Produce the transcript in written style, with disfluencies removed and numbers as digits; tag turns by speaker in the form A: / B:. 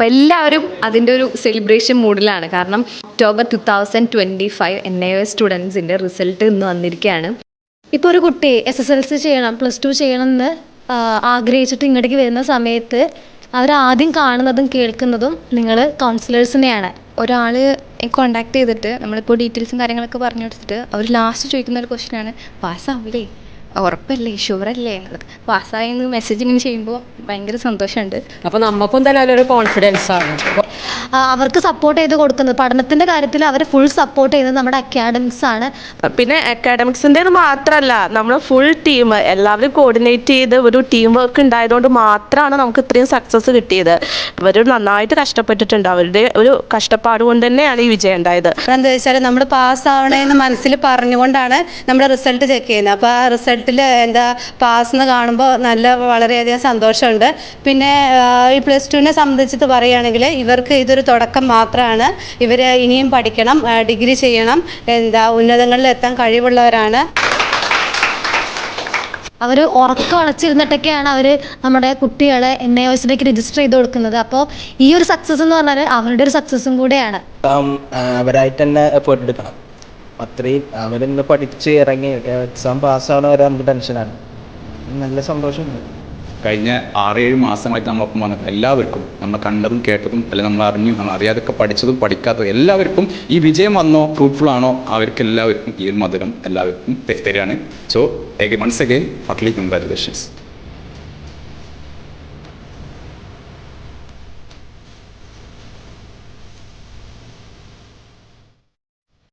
A: അപ്പോൾ എല്ലാവരും അതിൻ്റെ ഒരു സെലിബ്രേഷൻ മൂഡിലാണ്. കാരണം ഒക്ടോബർ 2025 NIOS സ്റ്റുഡൻസിൻ്റെ റിസൾട്ട് ഇന്ന് വന്നിരിക്കുകയാണ്.
B: ഇപ്പോൾ ഒരു കുട്ടി SSLC ചെയ്യണം, +2 ചെയ്യണം എന്ന് ആഗ്രഹിച്ചിട്ട് ഇങ്ങോട്ടേക്ക് വരുന്ന സമയത്ത് അവരാദ്യം കാണുന്നതും കേൾക്കുന്നതും നിങ്ങൾ കൗൺസിലേഴ്സിനെയാണ്.
C: ഒരാൾ കോണ്ടാക്ട് ചെയ്തിട്ട് നമ്മളിപ്പോൾ ഡീറ്റെയിൽസും കാര്യങ്ങളൊക്കെ പറഞ്ഞു കൊടുത്തിട്ട് അവർ ലാസ്റ്റ് ചോദിക്കുന്ന ഒരു ക്വസ്റ്റ്യനാണ്, പാസ്സാവില്ലേ, ഉറപ്പല്ലേ, ഷുവറല്ലേ എന്നുള്ളത്. പാസ്സായെന്ന് മെസ്സേജ് ഇങ്ങനെ ചെയ്യുമ്പോൾ ഭയങ്കര സന്തോഷമുണ്ട്.
D: അപ്പോൾ നമുക്കും തന്നെ അതിലൊരു കോൺഫിഡൻസ് ആണ്.
B: അവർക്ക് സപ്പോർട്ട് ചെയ്ത് കൊടുക്കുന്നത്, പഠനത്തിൻ്റെ കാര്യത്തിൽ അവരെ ഫുൾ സപ്പോർട്ട് ചെയ്യുന്നത് നമ്മുടെ അക്കാഡമിക്സ് ആണ്.
E: പിന്നെ അക്കാഡമിക്സിൻ്റെ മാത്രമല്ല, നമ്മൾ ഫുൾ ടീം എല്ലാവരും കോർഡിനേറ്റ് ചെയ്ത് ഒരു ടീം വർക്ക് ഉണ്ടായതുകൊണ്ട് മാത്രമാണ് നമുക്ക് ഇത്രയും സക്സസ് കിട്ടിയത്. അവർ നന്നായിട്ട് കഷ്ടപ്പെട്ടിട്ടുണ്ട്. അവരുടെ ഒരു കഷ്ടപ്പാട് കൊണ്ട് തന്നെയാണ് ഈ വിജയം ഉണ്ടായത്.
F: എന്താ വെച്ചാൽ നമ്മൾ പാസ്സാവണേന്ന് മനസ്സിൽ പറഞ്ഞുകൊണ്ടാണ് നമ്മുടെ റിസൾട്ട് ചെക്ക് ചെയ്യുന്നത്. അപ്പോൾ ആ റിസൾട്ടിൽ എന്താ പാസ്സെന്ന് കാണുമ്പോൾ വളരെയധികം സന്തോഷമുണ്ട്. പിന്നെ ഈ +2നെ സംബന്ധിച്ചിട്ട് പറയുകയാണെങ്കിൽ ഇവർക്ക് ഇതൊരു തുടക്കം മാത്രമാണ്. ഇവർ ഇനിയും പഠിക്കണം, ഡിഗ്രി ചെയ്യണം, ഉന്നതങ്ങളിൽ എത്താൻ കഴിവുള്ളവരാണ്.
B: അവർ ഉറക്കം അടച്ചിരുന്നിട്ടൊക്കെയാണ് അവർ നമ്മുടെ കുട്ടികളെ NIOSലേക്ക് രജിസ്റ്റർ ചെയ്ത് കൊടുക്കുന്നത്. അപ്പോൾ ഈ ഒരു സക്സസ് എന്ന് പറഞ്ഞാൽ അവരുടെ ഒരു സക്സസ്സും കൂടെയാണ്.
G: അവരായിട്ട് തന്നെ എഫേർട്ട് എടുക്കണം. അത്രയും അവരിന്ന് പഠിച്ച് ഇറങ്ങി എക്സാം പാസ്സാവുന്നവരെ നമുക്ക് ടെൻഷനാണ്. നല്ല സന്തോഷമുണ്ട്.
H: കഴിഞ്ഞ 6-7 മാസമായിട്ട് നമ്മളൊപ്പം വന്നത് എല്ലാവർക്കും, നമ്മൾ കണ്ടതും കേട്ടതും അല്ലെങ്കിൽ നമ്മൾ അറിഞ്ഞും നമ്മൾ അറിയാതൊക്കെ പഠിച്ചതും പഠിക്കാത്തതും എല്ലാവർക്കും ഈ വിജയം വന്നോ ഫ്രൂട്ട്ഫുൾ ആണോ അവർക്ക് എല്ലാവർക്കും ഈ ഒരു മധുരം എല്ലാവർക്കും തരികയാണ്. So once again heartly congratulations.